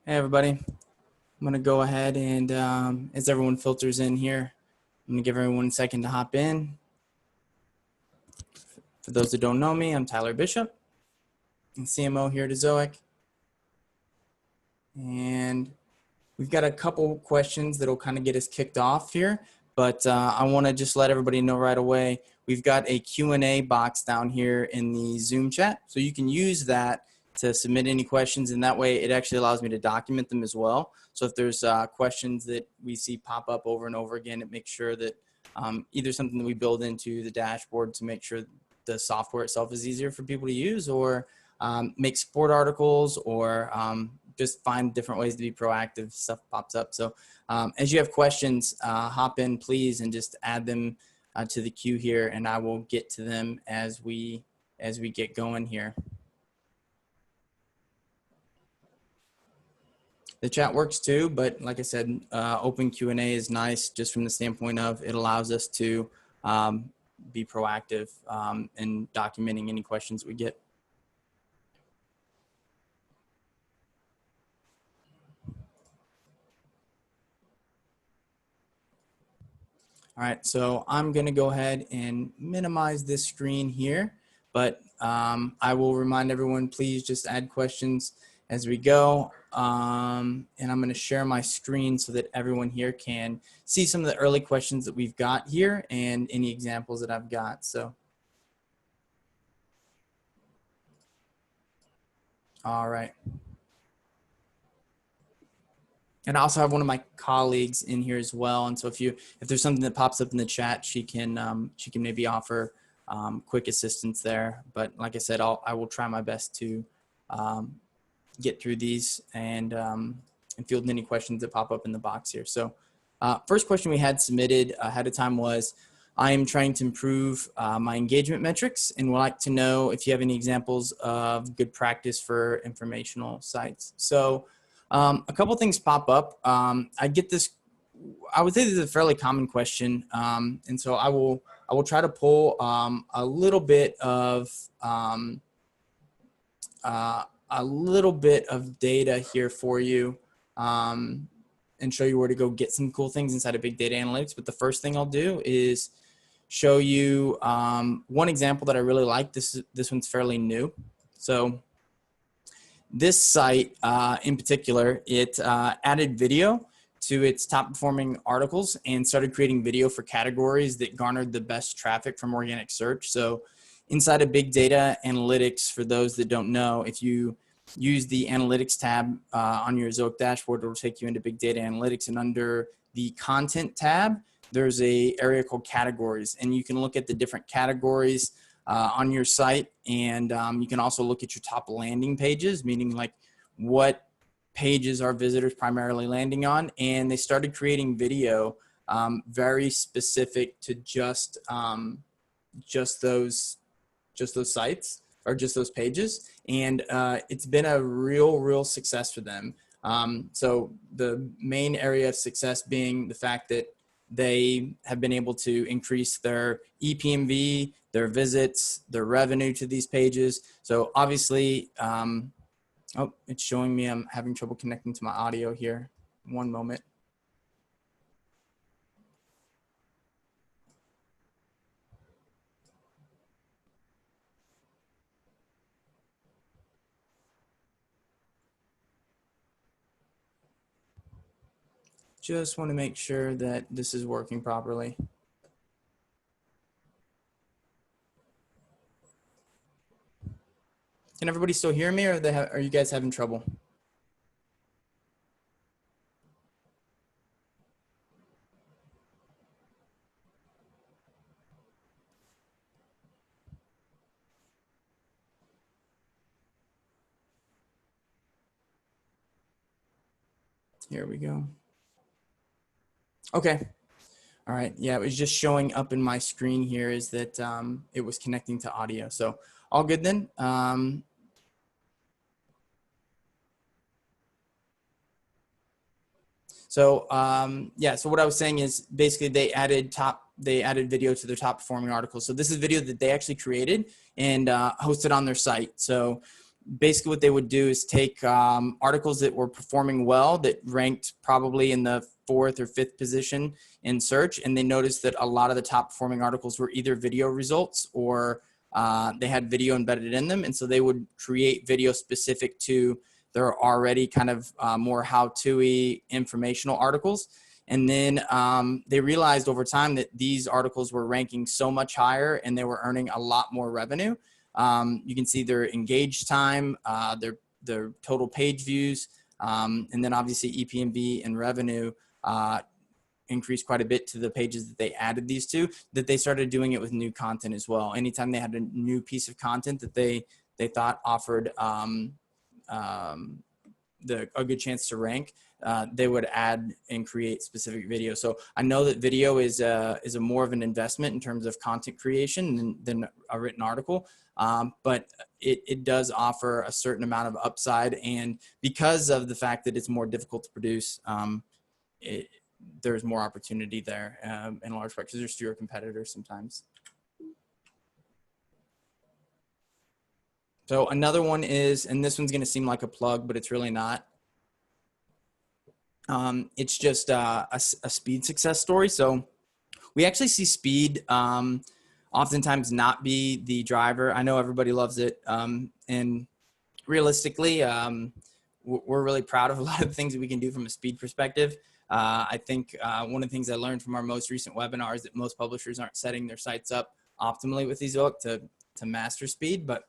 Hey everybody, I'm going to go ahead and as everyone filters in here, I'm going to give everyone a second to hop in. For those that don't know me, I'm Tyler Bishop, and CMO here at Ezoic. And we've got a couple questions that'll kind of get us kicked off here, but I want to just let everybody know right away, we've got a Q&A box down here in the Zoom chat, so you can use that to submit any questions, and that way it actually allows me to document them as well. So if there's questions that we see pop up over and over again, it makes sure that either something that we build into the dashboard to make sure the software itself is easier for people to use, or make support articles, or just find different ways to be proactive. Stuff pops up. So as you have questions, hop in please and just add them to the queue here, and I will get to them as we get going here. The chat works too, but like I said, open Q&A is nice just from the standpoint of it allows us to be proactive in documenting any questions we get. All right, so I'm gonna go ahead and minimize this screen here, but I will remind everyone, please just add questions as we go. And I'm gonna share my screen so that everyone here can see some of the early questions that we've got here and any examples that I've got, so. All right. And I also have one of my colleagues in here as well. And so if there's something that pops up in the chat, she can maybe offer quick assistance there. But like I said, I will try my best to get through these and field any questions that pop up in the box here. So first question we had submitted ahead of time was, I am trying to improve my engagement metrics and would like to know if you have any examples of good practice for informational sites. So a couple things pop up. I get this, I would say this is a fairly common question. And so I will try to pull a little bit of data here for you and show you where to go get some cool things inside of big data analytics. But the first thing I'll do is show you one example that I really like. This one's fairly new. So this site in particular, it added video to its top performing articles and started creating video for categories that garnered the best traffic from organic search. So inside of big data analytics, for those that don't know, if you use the analytics tab on your Ezoic dashboard, it will take you into big data analytics, and under the content tab, there's a area called categories, and you can look at the different categories on your site, and you can also look at your top landing pages, meaning like what pages are visitors primarily landing on. And they started creating video very specific to just those sites or just those pages, and it's been a real success for them. So the main area of success being the fact that they have been able to increase their EPMV, their visits, their revenue to these pages. So obviously, oh, it's showing me I'm having trouble connecting to my audio here. One moment. Just want to make sure that this is working properly. Can everybody still hear me, or are you guys having trouble? Here we go. Okay. All right. Yeah, it was just showing up in my screen here is that it was connecting to audio. So all good then. Yeah, so what I was saying is basically they added video to their top performing articles. So this is video that they actually created and hosted on their site. So basically what they would do is take articles that were performing well, that ranked probably in the 4th or 5th position in search, and they noticed that a lot of the top performing articles were either video results or they had video embedded in them. And so they would create video specific to their already kind of more how-to-y informational articles. And then they realized over time that these articles were ranking so much higher and they were earning a lot more revenue. You can see their engaged time, their total page views, and then obviously EPMV and revenue increased quite a bit to the pages that they added these to, that they started doing it with new content as well. Anytime they had a new piece of content that they thought offered a good chance to rank, they would add and create specific videos. So I know that video is a more of an investment in terms of content creation than a written article, but it does offer a certain amount of upside. And because of the fact that it's more difficult to produce, there's more opportunity there in large part because there's fewer competitors sometimes. So another one is, and this one's going to seem like a plug, but it's really not. It's just a speed success story. So we actually see speed oftentimes not be the driver. I know everybody loves it. And realistically, we're really proud of a lot of the things that we can do from a speed perspective. I think one of the things I learned from our most recent webinar is that most publishers aren't setting their sites up optimally with Ezoic to master speed, but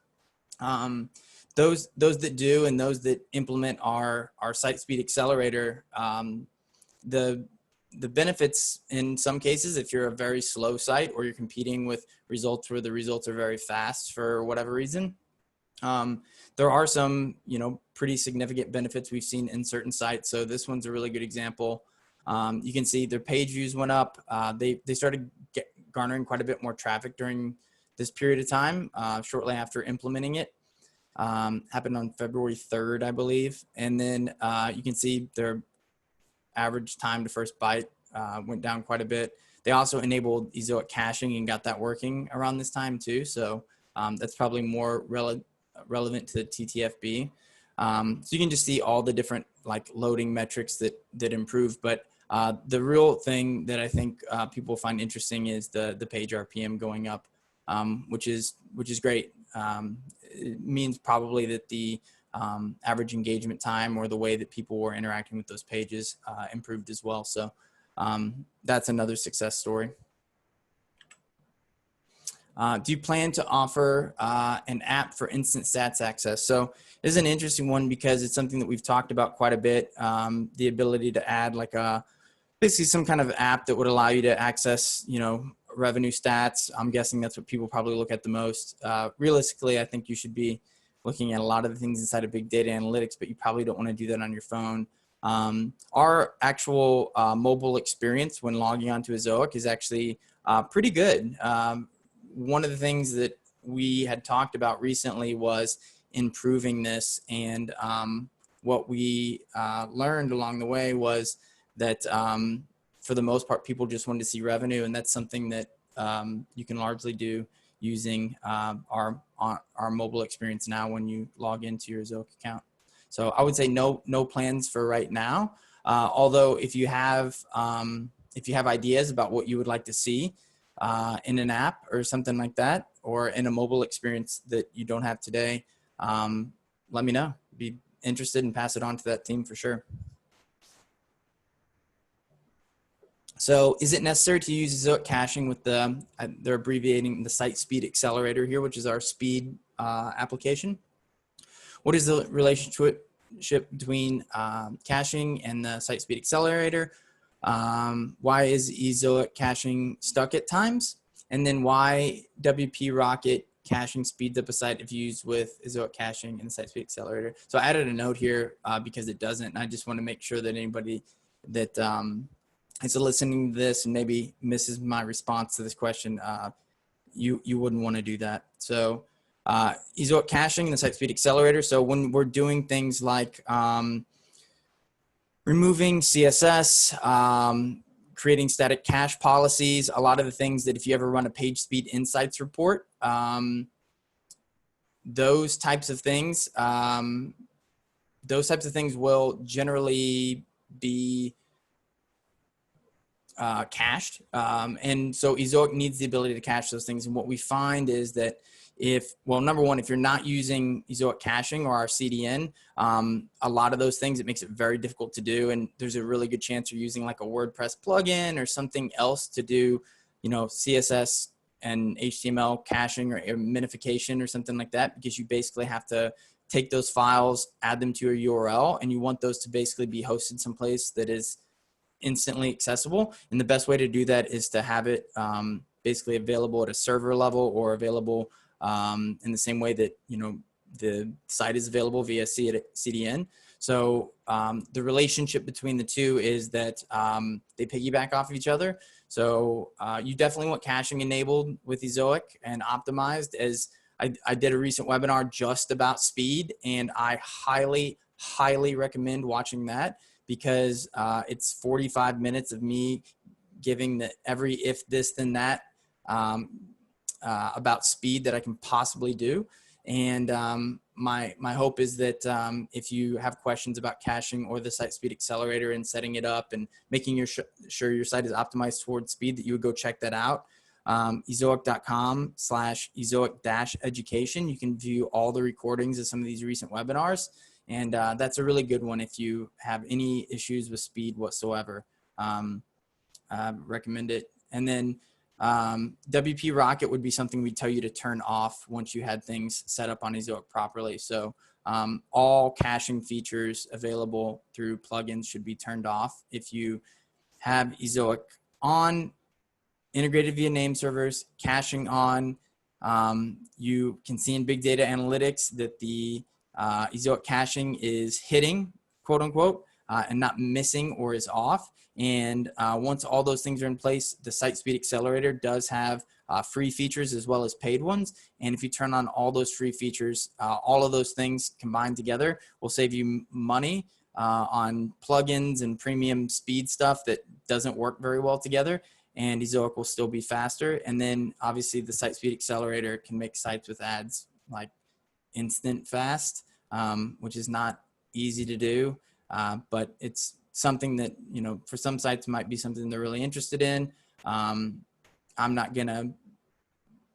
those that do and those that implement our site speed accelerator, the benefits in some cases, if you're a very slow site or you're competing with results where the results are very fast for whatever reason, there are some, pretty significant benefits we've seen in certain sites. So this one's a really good example. You can see their page views went up. They started garnering quite a bit more traffic during this period of time, shortly after implementing it. Happened on February 3rd, I believe. And then you can see their average time to first byte went down quite a bit. They also enabled Ezoic caching and got that working around this time too. So that's probably more relevant to the TTFB. So you can just see all the different loading metrics that improve. But the real thing that I think people find interesting is the page RPM going up, which is great. It means probably that the average engagement time or the way that people were interacting with those pages improved as well. So that's another success story. Do you plan to offer an app for instant stats access? So this is an interesting one because it's something that we've talked about quite a bit. The ability to add basically some kind of app that would allow you to access, revenue stats. I'm guessing that's what people probably look at the most. Realistically, I think you should be looking at a lot of the things inside of big data analytics, but you probably don't want to do that on your phone. Our actual mobile experience when logging onto Ezoic is actually pretty good. One of the things that we had talked about recently was improving this, and what we learned along the way was that for the most part, people just wanted to see revenue, and that's something that you can largely do using our mobile experience now when you log into your Ezoic account. So I would say no plans for right now. Although if you have ideas about what you would like to see in an app or something like that, or in a mobile experience that you don't have today, let me know. Be interested and pass it on to that team for sure. So is it necessary to use Ezoic caching with they're abbreviating the site speed accelerator here, which is our speed application? What is the relationship between caching and the site speed accelerator? Why is Ezoic caching stuck at times? And then why WP Rocket caching speeds up a site if used with Ezoic caching and the site speed accelerator? So I added a note here because it doesn't. And I just want to make sure that anybody that is listening to this and maybe misses my response to this question, you wouldn't want to do that. So Ezoic caching and the site speed accelerator. So when we're doing things like removing CSS, creating static cache policies, a lot of the things that if you ever run a page speed insights report, those types of things, will generally be cached. And so Ezoic needs the ability to cache those things. And what we find is that number one, if you're not using Ezoic caching or our CDN, a lot of those things, it makes it very difficult to do. And there's a really good chance you're using like a WordPress plugin or something else to do, CSS and HTML caching or minification or something like that, because you basically have to take those files, add them to your URL, and you want those to basically be hosted someplace that is instantly accessible. And the best way to do that is to have it basically available at a server level, or available in the same way that, the site is available via CDN. So the relationship between the two is that they piggyback off of each other. So you definitely want caching enabled with Ezoic and optimized. As I did a recent webinar just about speed, and I highly, highly recommend watching that, because it's 45 minutes of me giving every if this then that about speed that I can possibly do. And my hope is that if you have questions about caching or the Site Speed Accelerator and setting it up and making sure your site is optimized towards speed, that you would go check that out. Ezoic.com/Ezoic-education. You can view all the recordings of some of these recent webinars. And that's a really good one if you have any issues with speed whatsoever. Recommend it. And then WP Rocket would be something we tell you to turn off once you had things set up on Ezoic properly. So all caching features available through plugins should be turned off. If you have Ezoic on, integrated via name servers, caching on, you can see in big data analytics that the Ezoic caching is hitting, quote unquote, and not missing or is off. And once all those things are in place, the Site Speed Accelerator does have free features as well as paid ones. And if you turn on all those free features, all of those things combined together will save you money on plugins and premium speed stuff that doesn't work very well together. And Ezoic will still be faster. And then obviously the Site Speed Accelerator can make sites with ads like instant fast, which is not easy to do, but it's something that, for some sites might be something they're really interested in. I'm not gonna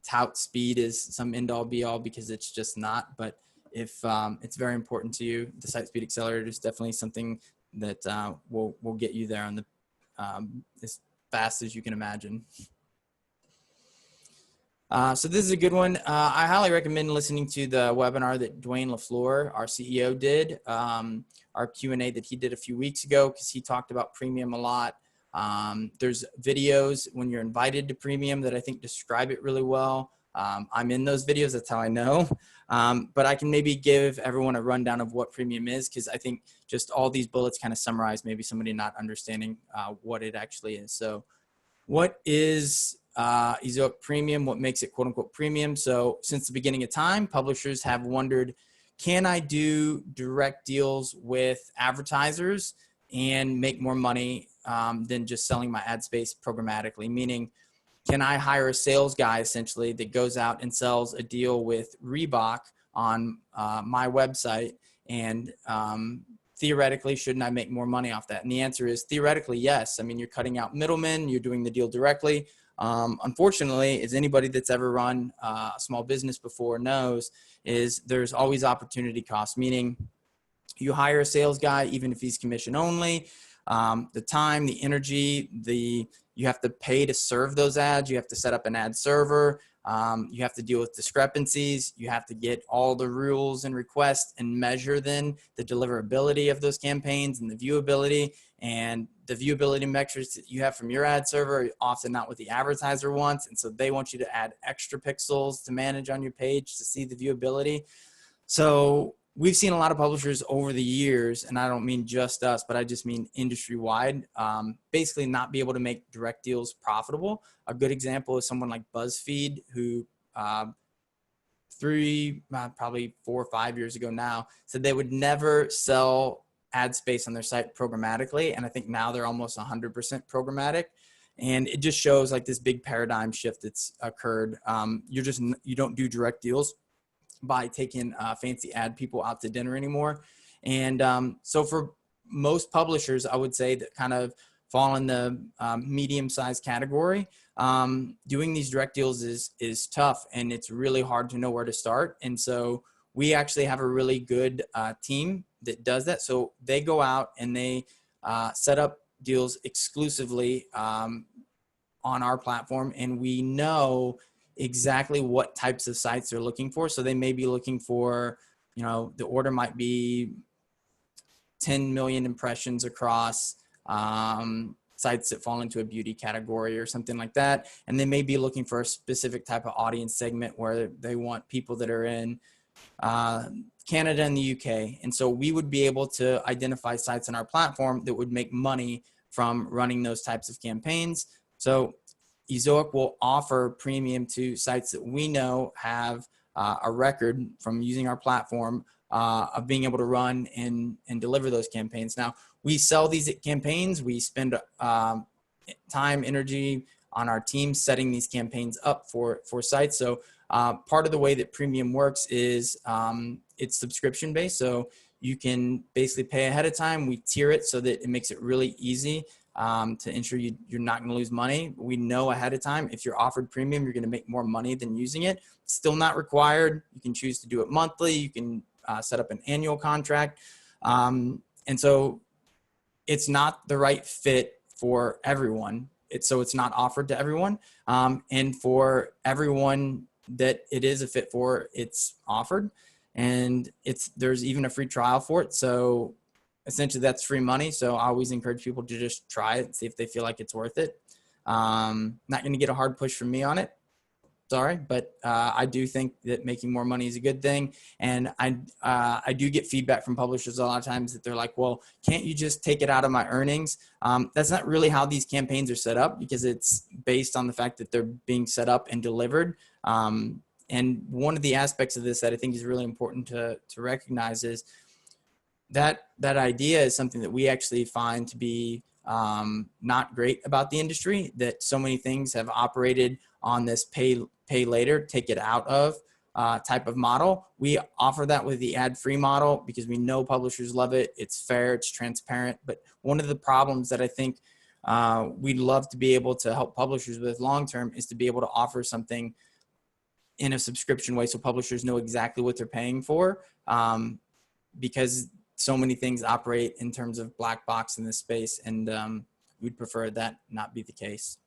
tout speed as some end all be all, because it's just not, but if it's very important to you, the Site Speed Accelerator is definitely something that will get you there on the as fast as you can imagine. So this is a good one. I highly recommend listening to the webinar that Dwayne LaFleur, our CEO, did, our Q&A that he did a few weeks ago, because he talked about premium a lot. There's videos when you're invited to premium that I think describe it really well. I'm in those videos, that's how I know. But I can maybe give everyone a rundown of what premium is, because I think just all these bullets kind of summarize maybe somebody not understanding what it actually is. So what is Ezoic Premium? What makes it quote unquote premium? So since the beginning of time, publishers have wondered, can I do direct deals with advertisers and make more money than just selling my ad space programmatically? Meaning, can I hire a sales guy essentially that goes out and sells a deal with Reebok on my website, and theoretically, shouldn't I make more money off that? And the answer is theoretically, yes. I mean, you're cutting out middlemen, you're doing the deal directly. Unfortunately, as anybody that's ever run a small business before knows, is there's always opportunity cost, meaning you hire a sales guy, even if he's commission only, the time, the energy, you have to pay to serve those ads. You have to set up an ad server. You have to deal with discrepancies. You have to get all the rules and requests and measure then the deliverability of those campaigns and the viewability. And the viewability metrics that you have from your ad server are often not what the advertiser wants. And so they want you to add extra pixels to manage on your page to see the viewability. So we've seen a lot of publishers over the years, and I don't mean just us, but I just mean industry-wide, basically not be able to make direct deals profitable. A good example is someone like BuzzFeed, who probably 4 or 5 years ago now, said they would never sell ad space on their site programmatically, and I think now they're almost 100% programmatic. And it just shows like this big paradigm shift that's occurred. You don't do direct deals by taking fancy ad people out to dinner anymore. And so for most publishers, I would say that kind of fall in the medium-sized category. Doing these direct deals is tough, and it's really hard to know where to start. And so we actually have a really good team that does that. So they go out and they set up deals exclusively on our platform, and we know exactly what types of sites they're looking for. So they may be looking for, the order might be 10 million impressions across sites that fall into a beauty category or something like that. And they may be looking for a specific type of audience segment where they want people that are in Canada and the UK. And so we would be able to identify sites on our platform that would make money from running those types of campaigns. So Ezoic will offer premium to sites that we know have a record from using our platform of being able to run and deliver those campaigns. Now, we sell these campaigns. We spend time, energy on our team setting these campaigns up for sites. So part of the way that premium works is it's subscription based. So you can basically pay ahead of time. We tier it so that it makes it really easy to ensure you're not going to lose money. We know ahead of time if you're offered premium, you're going to make more money than using it. It's still not required. You can choose to do it monthly. You can set up an annual contract. And so it's not the right fit for everyone. So it's not offered to everyone. And for everyone that it is a fit for, it's offered. And there's even a free trial for it. So essentially that's free money. So I always encourage people to just try it and see if they feel like it's worth it. Not going to get a hard push from me on it. Sorry, but I do think that making more money is a good thing. And I do get feedback from publishers a lot of times that they're like, well, can't you just take it out of my earnings? That's not really how these campaigns are set up, because it's based on the fact that they're being set up and delivered. And one of the aspects of this that I think is really important to recognize is that idea is something that we actually find to be not great about the industry, that so many things have operated on this pay later, take it out of type of model. We offer that with the ad-free model because we know publishers love it. It's fair, it's transparent. But one of the problems that I think we'd love to be able to help publishers with long-term is to be able to offer something in a subscription way so publishers know exactly what they're paying for, because so many things operate in terms of black box in this space, and we'd prefer that not be the case.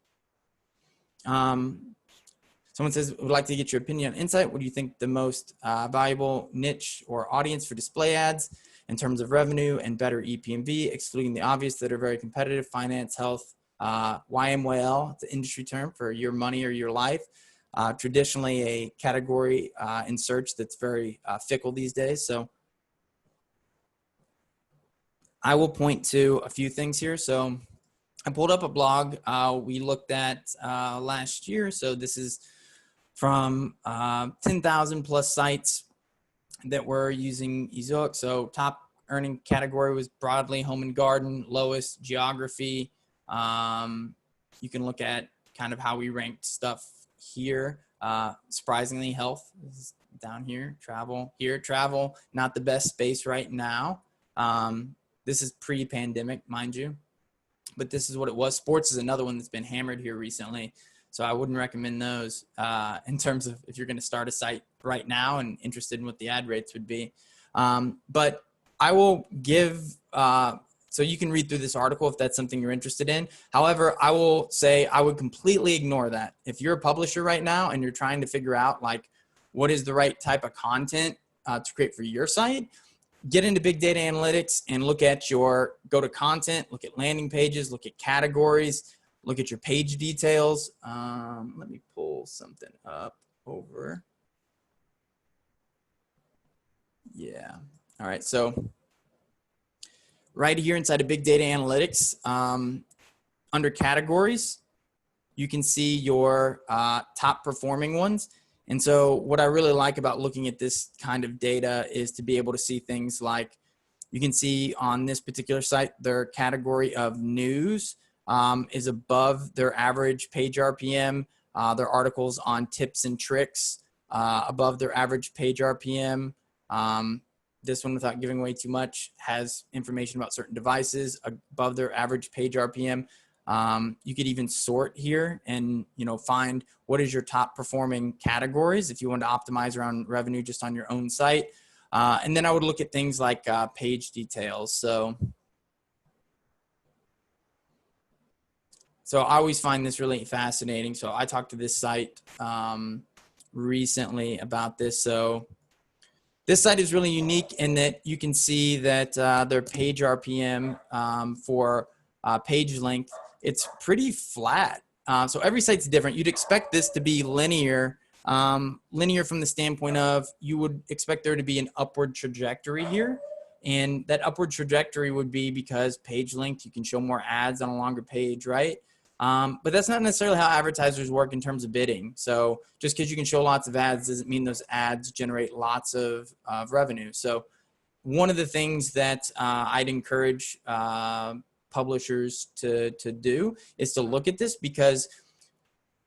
Someone says, would like to get your opinion on Insight. What do you think the most valuable niche or audience for display ads in terms of revenue and better EPMV, excluding the obvious that are very competitive, finance, health, YMYL, it's an industry term for your money or your life. Traditionally a category in search that's very fickle these days. So I will point to a few things here. So I pulled up a blog we looked at last year. So this is from 10,000 plus sites that were using Ezoic. So top earning category was broadly home and garden, lowest geography. You can look at kind of how we ranked stuff here. Surprisingly, health is down here, travel here, travel, not the best space right now. This is pre-pandemic, mind you, but this is what it was. Sports is another one that's been hammered here recently. So I wouldn't recommend those in terms of if you're going to start a site right now and interested in what the ad rates would be. But I will give, so you can read through this article if that's something you're interested in. However, I will say I would completely ignore that. If you're a publisher right now and you're trying to figure out like what is the right type of content to create for your site, get into big data analytics and look at go to content, look at landing pages, look at categories, look at your page details. Let me pull something up over. Yeah. All right. So right here inside of big data analytics, under categories, you can see your top performing ones. And so what I really like about looking at this kind of data is to be able to see things like, you can see on this particular site, their category of news is above their average page RPM. Their articles on tips and tricks above their average page RPM. This one, without giving away too much, has information about certain devices above their average page RPM. You could even sort here and, find what is your top performing categories if you want to optimize around revenue just on your own site. And then I would look at things like page details. So I always find this really fascinating. So I talked to this site recently about this. So this site is really unique in that you can see that their page RPM for page length, it's pretty flat. So every site's different. You'd expect this to be linear, linear from the standpoint of you would expect there to be an upward trajectory here. And that upward trajectory would be because page length, you can show more ads on a longer page, right? But that's not necessarily how advertisers work in terms of bidding. So just because you can show lots of ads doesn't mean those ads generate lots of revenue. So one of the things that I'd encourage publishers to do is to look at this, because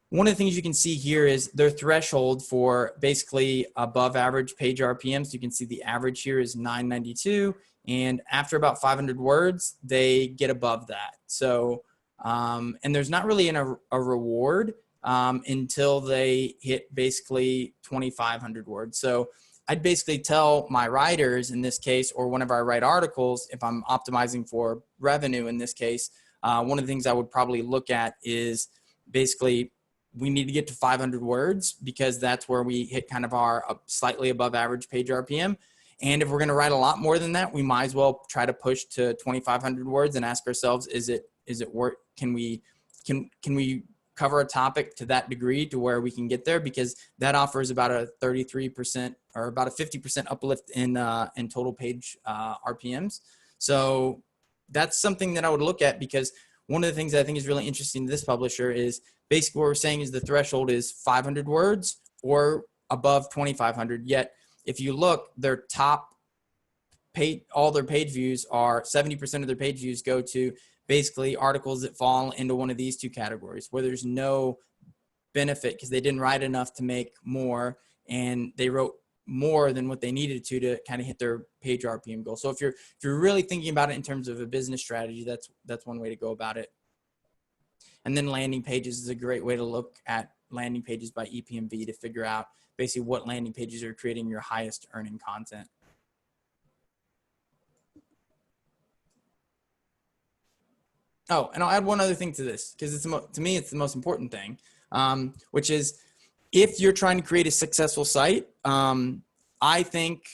one of the things you can see here is their threshold for basically above average page RPMs. You can see the average here is 992. And after about 500 words, they get above that. So and there's not really a reward until they hit basically 2,500 words. So I'd basically tell my writers in this case, or whenever I write articles, if I'm optimizing for revenue in this case, one of the things I would probably look at is basically we need to get to 500 words because that's where we hit kind of our slightly above average page RPM. And if we're going to write a lot more than that, we might as well try to push to 2,500 words and ask ourselves, is it worth, can we cover a topic to that degree to where we can get there? Because that offers about a 33% or about a 50% uplift in total page RPMs. So that's something that I would look at, because one of the things that I think is really interesting to this publisher is basically what we're saying is the threshold is 500 words or above 2,500. Yet if you look, their top page, all their page views are 70% of their page views go to basically articles that fall into one of these two categories where there's no benefit because they didn't write enough to make more, and they wrote more than what they needed to kind of hit their page RPM goal. So if you're really thinking about it in terms of a business strategy, that's one way to go about it. And then landing pages is a great way to look at landing pages by EPMV to figure out basically what landing pages are creating your highest earning content. Oh, and I'll add one other thing to this, because to me, it's the most important thing, which is if you're trying to create a successful site, I think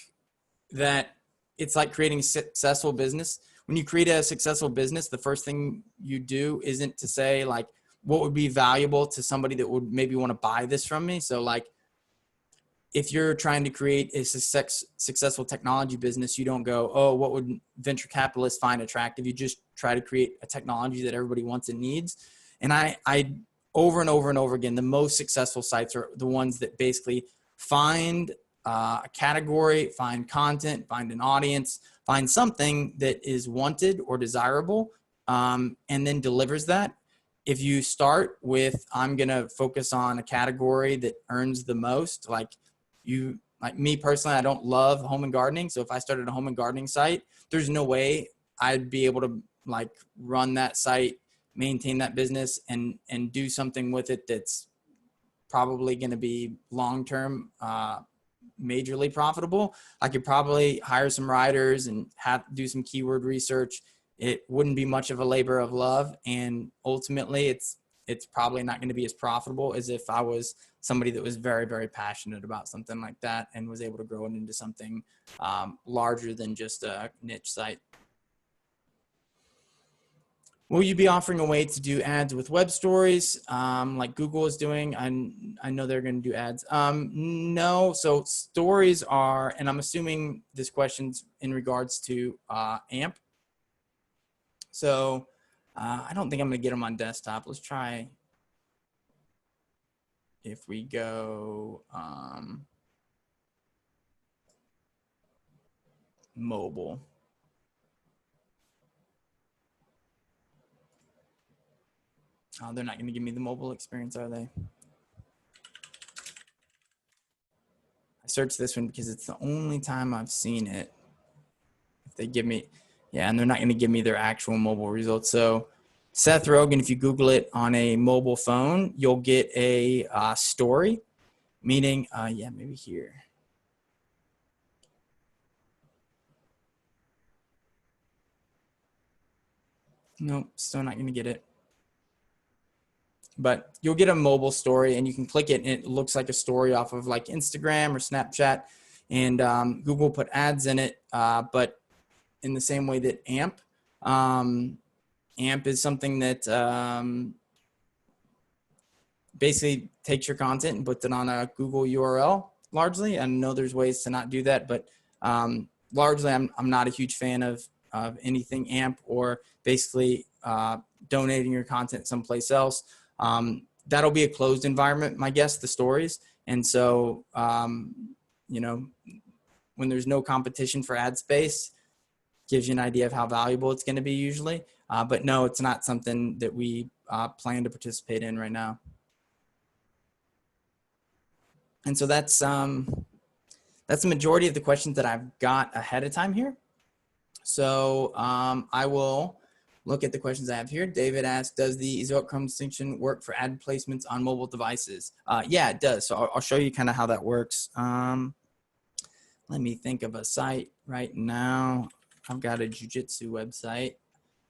that it's like creating a successful business. When you create a successful business, the first thing you do isn't to say like, what would be valuable to somebody that would maybe want to buy this from me? So like, if you're trying to create a successful technology business, you don't go, oh, what would venture capitalists find attractive? You just try to create a technology that everybody wants and needs. And I over and over and over again, the most successful sites are the ones that basically find a category, find content, find an audience, find something that is wanted or desirable, and then delivers that. If you start with, I'm going to focus on a category that earns the most, like me personally, I don't love home and gardening. So if I started a home and gardening site, there's no way I'd be able to like run that site, maintain that business, and do something with it that's probably going to be long-term, majorly profitable. I could probably hire some writers and do some keyword research. It wouldn't be much of a labor of love. And ultimately it's probably not going to be as profitable as if I was somebody that was very, very passionate about something like that and was able to grow it into something larger than just a niche site. Will you be offering a way to do ads with web stories like Google is doing? I know they're going to do ads. No, so stories are, and I'm assuming this question's in regards to AMP. So I don't think I'm going to get them on desktop. Let's try. If we go mobile. Oh, they're not going to give me the mobile experience, are they? search this one because it's the only time I've seen it. If they give me, yeah, and they're not going to give me their actual mobile results. So Seth Rogen, if you Google it on a mobile phone, you'll get a story, meaning, yeah, maybe here. Nope, still not going to get it. But you'll get a mobile story and you can click it and it looks like a story off of like Instagram or Snapchat, and Google put ads in it. But in the same way that AMP is something that basically takes your content and puts it on a Google URL largely. I know there's ways to not do that, but largely I'm not a huge fan of anything AMP or basically donating your content someplace else. That'll be a closed environment, my guess, the stories. And so, you know, when there's no competition for ad space, gives you an idea of how valuable it's going to be usually. But no, it's not something that we plan to participate in right now. And so that's the majority of the questions that I've got ahead of time here. So I will look at the questions I have here. David asked, does the Ezoic Chrome distinction work for ad placements on mobile devices? Yeah, it does. So I'll show you kind of how that works. Let me think of a site right now. I've got a jiu-jitsu website,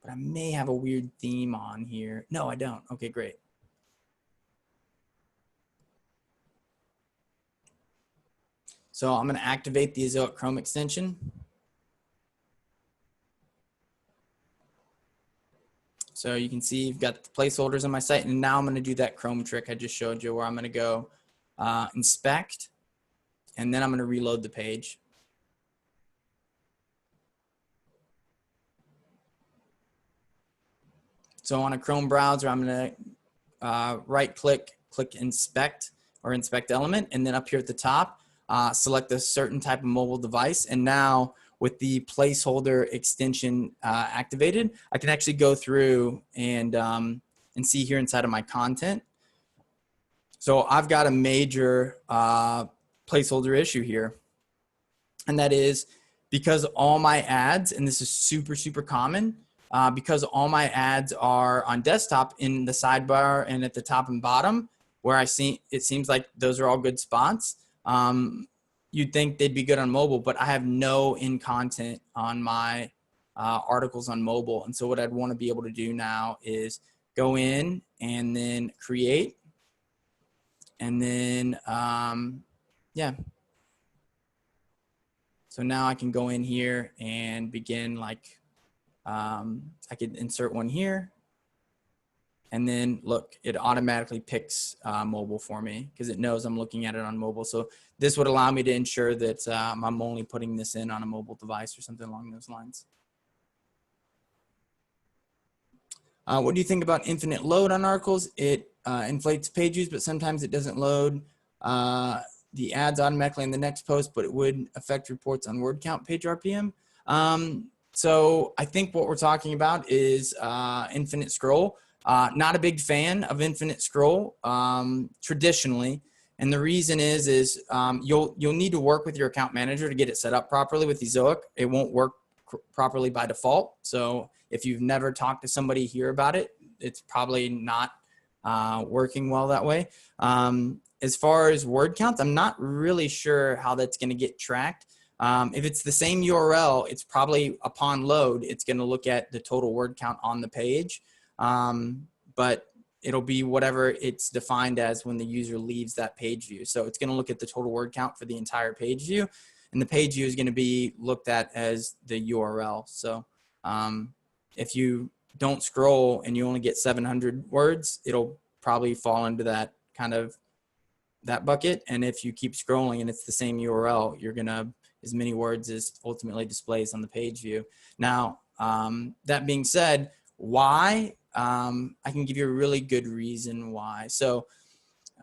but I may have a weird theme on here. No, I don't. Okay, great. So I'm going to activate the Ezoic Chrome extension. So you can see you've got the placeholders on my site, and now I'm going to do that Chrome trick I just showed you where I'm going to go inspect, and then I'm going to reload the page. So on a Chrome browser, I'm going to right click, click inspect or inspect element, and then up here at the top, select a certain type of mobile device. And now with the placeholder extension activated, I can actually go through and see here inside of my content. So I've got a major placeholder issue here. And that is because all my ads, and this is super, super common, because all my ads are on desktop in the sidebar and at the top and bottom, where I see it seems like those are all good spots. You'd think they'd be good on mobile, but I have no in content on my articles on mobile. And so what I'd want to be able to do now is go in and then create, and then yeah. So now I can go in here and begin like, I could insert one here, and then look, it automatically picks mobile for me because it knows I'm looking at it on mobile. So this would allow me to ensure that I'm only putting this in on a mobile device or something along those lines. What do you think about infinite load on articles? It inflates page views, but sometimes it doesn't load the ads automatically in the next post, but it would affect reports on word count page RPM. So I think what we're talking about is infinite scroll. Not a big fan of infinite scroll traditionally. And the reason is you'll need to work with your account manager to get it set up properly with Ezoic. It won't work properly by default. So if you've never talked to somebody here about it, it's probably not working well that way. As far as word counts, I'm not really sure how that's going to get tracked. If it's the same URL, it's probably upon load, it's going to look at the total word count on the page. But it'll be whatever it's defined as when the user leaves that page view. So it's going to look at the total word count for the entire page view, and the page view is going to be looked at as the URL. So if you don't scroll and you only get 700 words, it'll probably fall into that kind of that bucket. And if you keep scrolling and it's the same URL, you're going to as many words as ultimately displays on the page view. Now, that being said, why? I can give you a really good reason why. So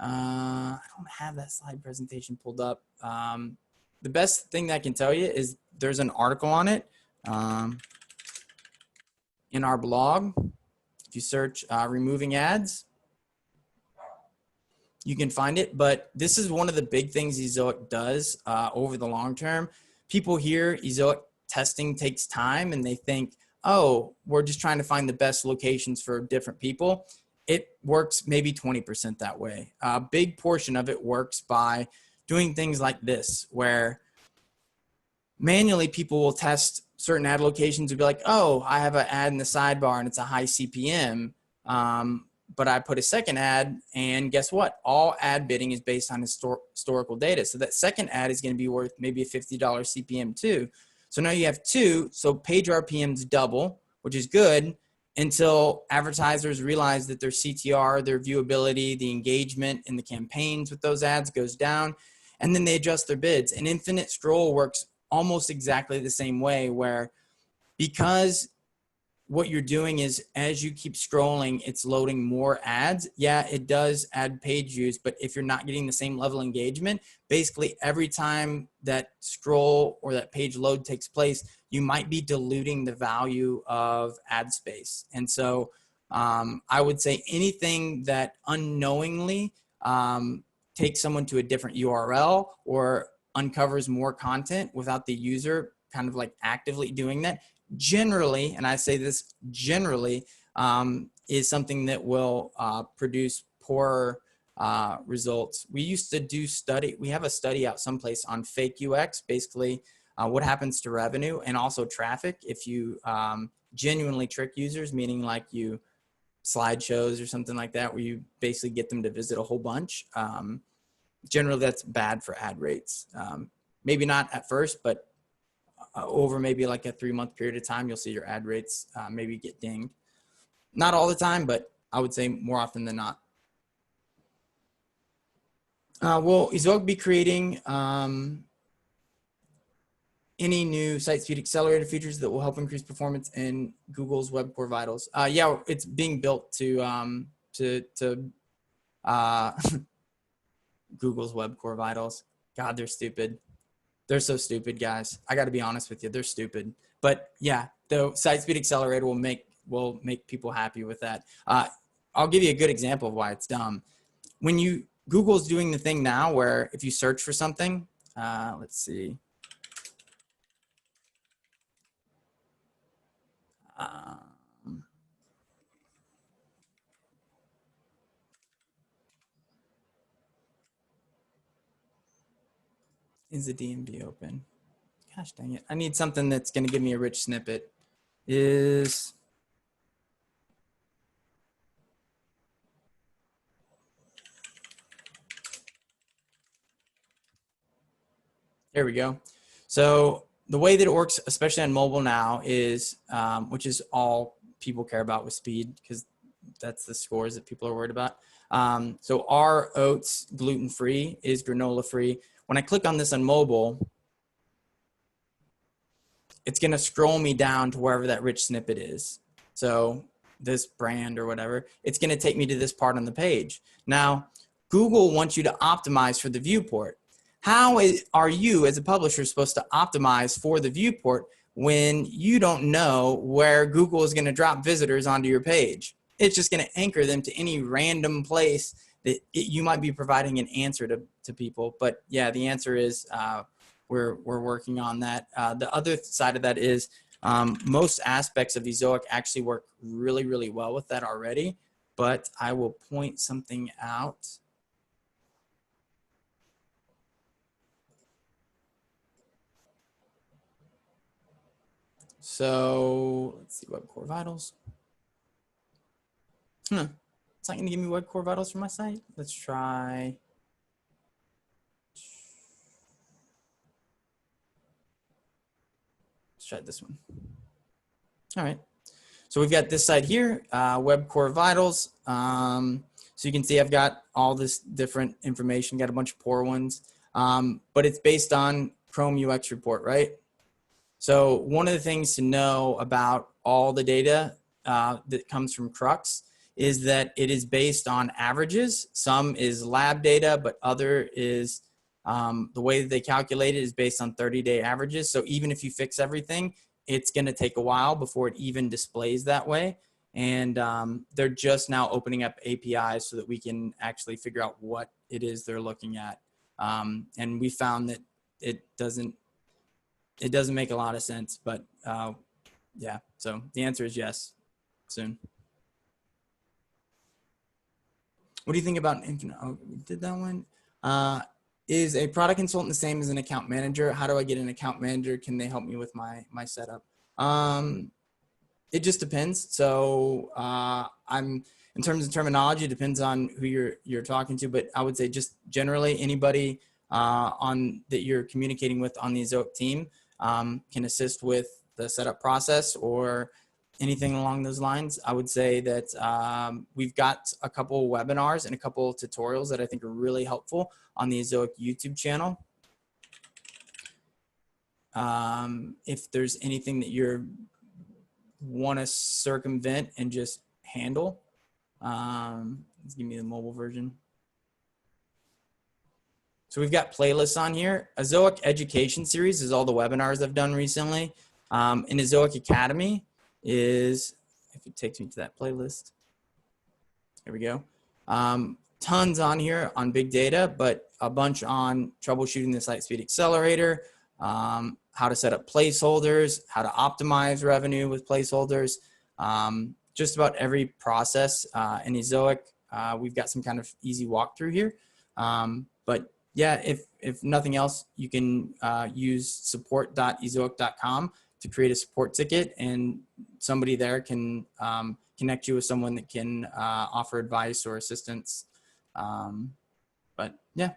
I don't have that slide presentation pulled up. The best thing that I can tell you is there's an article on it in our blog. If you search removing ads, you can find it. But this is one of the big things Ezoic does over the long term. People hear Ezoic testing takes time and they think, oh, we're just trying to find the best locations for different people. It works maybe 20% that way. A big portion of it works by doing things like this, where manually people will test certain ad locations and be like, oh, I have an ad in the sidebar and it's a high CPM. But I put a second ad, and guess what? All ad bidding is based on historical data. So that second ad is going to be worth maybe a $50 CPM too. So now you have two. So page RPMs double, which is good, until advertisers realize that their CTR, their viewability, the engagement in the campaigns with those ads goes down, and then they adjust their bids. And infinite scroll works almost exactly the same way, where because what you're doing is as you keep scrolling, it's loading more ads. Yeah, it does add page views, but if you're not getting the same level of engagement, basically every time that scroll or that page load takes place, you might be diluting the value of ad space. And so I would say anything that unknowingly takes someone to a different URL or uncovers more content without the user kind of like actively doing that, generally, and I say this generally, is something that will produce poorer results. We used to do we have a study out someplace on fake UX, basically what happens to revenue and also traffic if you genuinely trick users, meaning like you slideshows or something like that, where you basically get them to visit a whole bunch. Generally, that's bad for ad rates. Maybe not at first, but over maybe like a 3-month period of time, you'll see your ad rates maybe get dinged. Not all the time, but I would say more often than not. Will Ezoic be creating any new site speed accelerator features that will help increase performance in Google's Web Core Vitals? Yeah, it's being built to Google's Web Core Vitals. God, they're stupid. They're so stupid, guys. I got to be honest with you. They're stupid. But yeah, the site speed accelerator will make people happy with that. I'll give you a good example of why it's dumb. When Google's doing the thing now where if you search for something, let's see. Is the DMV open? Gosh dang it. I need something that's going to give me a rich snippet. There we go. So the way that it works, especially on mobile now, is, which is all people care about with speed, because that's the scores that people are worried about. So our oats gluten-free is granola-free. When I click on this on mobile, it's going to scroll me down to wherever that rich snippet is. So this brand or whatever, it's going to take me to this part on the page. Now, Google wants you to optimize for the viewport. How are you as a publisher supposed to optimize for the viewport when you don't know where Google is going to drop visitors onto your page? It's just going to anchor them to any random place that you might be providing an answer to people. But yeah, the answer is we're working on that. The other side of that is most aspects of Ezoic actually work really, really well with that already, but I will point something out. So let's see, Web Core Vitals. It's not going to give me Web Core Vitals for my site. Let's try. Let's try this one. All right. So we've got this side here, Web Core Vitals. So you can see I've got all this different information, got a bunch of poor ones, but it's based on Chrome UX report, right? So one of the things to know about all the data that comes from Crux is that it is based on averages. Some is lab data, but other is the way that they calculate it is based on 30-day averages. So even if you fix everything, it's going to take a while before it even displays that way. And they're just now opening up APIs so that we can actually figure out what it is they're looking at. And we found that it doesn't make a lot of sense, but yeah, so the answer is yes, soon. What do you think about, oh, we did that one. Is a product consultant the same as an account manager? How do I get an account manager? Can they help me with my setup? It just depends. So in terms of terminology, it depends on who you're talking to, but I would say just generally anybody that you're communicating with on the Ezoic team can assist with the setup process or anything along those lines. I would say that we've got a couple webinars and a couple tutorials that I think are really helpful on the Ezoic YouTube channel. If there's anything that you want to circumvent and just handle, let's give me the mobile version. So we've got playlists on here. Ezoic Education Series is all the webinars I've done recently. And Ezoic Academy is, if it takes me to that playlist, there we go. Tons on here on big data, but a bunch on troubleshooting the Site Speed Accelerator, how to set up placeholders, how to optimize revenue with placeholders, just about every process in Ezoic. We've got some kind of easy walkthrough here. But yeah, if nothing else, you can use support.ezoic.com to create a support ticket, and somebody there can connect you with someone that can offer advice or assistance. But yeah.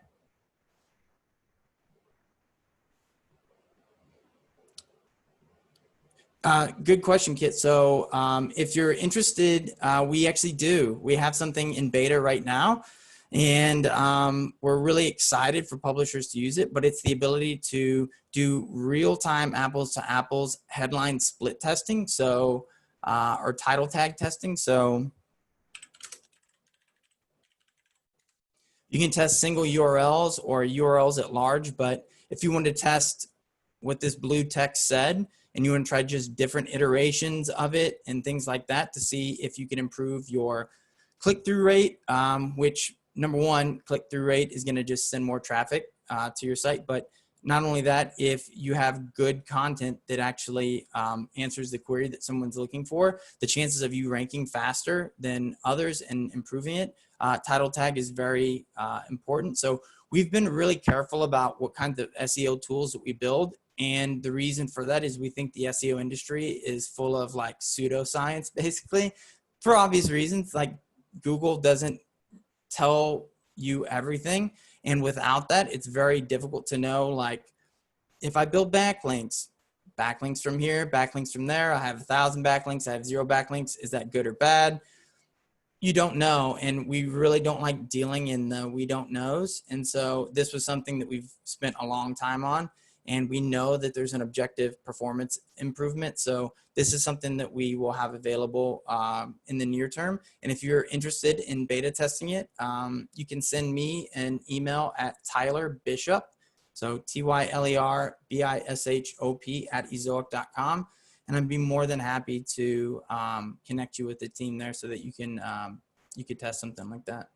Good question, Kit. So if you're interested, we actually do. We have something in beta right now, and we're really excited for publishers to use it, but it's the ability to do real-time apples to apples headline split testing, so or title tag testing. So you can test single URLs or URLs at large, but if you want to test what this blue text said, and you want to try just different iterations of it and things like that to see if you can improve your click-through rate, which number one, click-through rate is going to just send more traffic to your site. But not only that, if you have good content that actually answers the query that someone's looking for, the chances of you ranking faster than others and improving it, title tag is very important. So we've been really careful about what kinds of SEO tools that we build. And the reason for that is we think the SEO industry is full of like pseudoscience, basically, for obvious reasons. Like Google doesn't tell you everything. And without that, it's very difficult to know, like, if I build backlinks from here, backlinks from there, I have 1,000 backlinks, I have 0 backlinks. Is that good or bad? You don't know. And we really don't like dealing in the we don't knows. And so this was something that we've spent a long time on. And we know that there's an objective performance improvement. So this is something that we will have available in the near term. And if you're interested in beta testing it, you can send me an email at Tyler Bishop. So TYLERBISHOP at ezoic.com. And I'd be more than happy to connect you with the team there so that you can you could test something like that.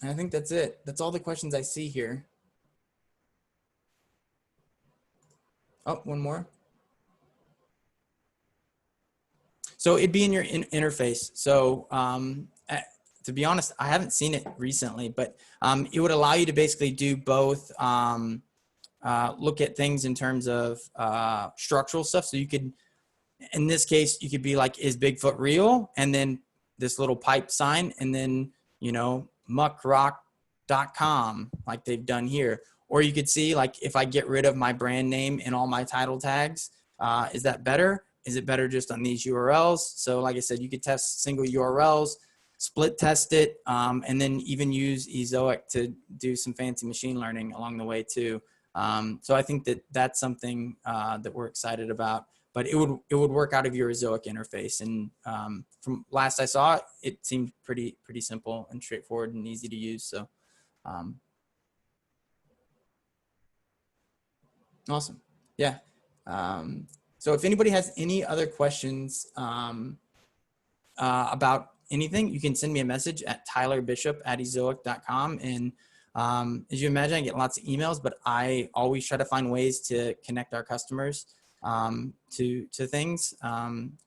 And I think that's it. That's all the questions I see here. Oh, one more. So it'd be in your interface. So to be honest, I haven't seen it recently, but it would allow you to basically do both, look at things in terms of structural stuff. So you could, in this case, you could be like, is Bigfoot real? And then this little pipe sign, and then, you know, muckrock.com, like they've done here. Or you could see, like, if I get rid of my brand name and all my title tags, is that better? Is it better just on these URLs? So like I said, you could test single URLs, split test it, and then even use Ezoic to do some fancy machine learning along the way too. So I think that that's something that we're excited about. But it would work out of your Ezoic interface, and from last I saw, it seemed pretty simple and straightforward and easy to use. So awesome. Yeah. So if anybody has any other questions about anything, you can send me a message at tylerbishop@ezoic.com. And as you imagine, I get lots of emails, but I always try to find ways to connect our customers to things.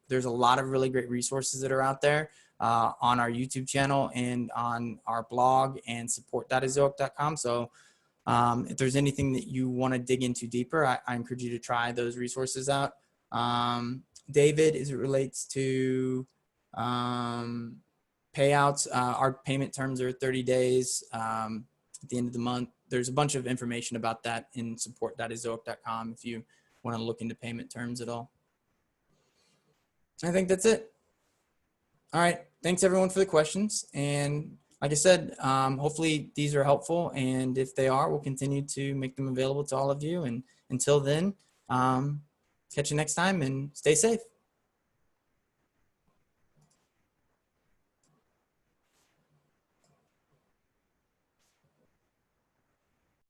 There's a lot of really great resources that are out there on our YouTube channel and on our blog and support.ezoic.com. So if there's anything that you want to dig into deeper, I encourage you to try those resources out. David, as it relates to payouts, our payment terms are 30 days at the end of the month. There's a bunch of information about that in support.ezoic.com if you want to look into payment terms at all. I think that's it. All right. Thanks everyone for the questions. And like I said, hopefully these are helpful. And if they are, we'll continue to make them available to all of you. And until then, catch you next time and stay safe.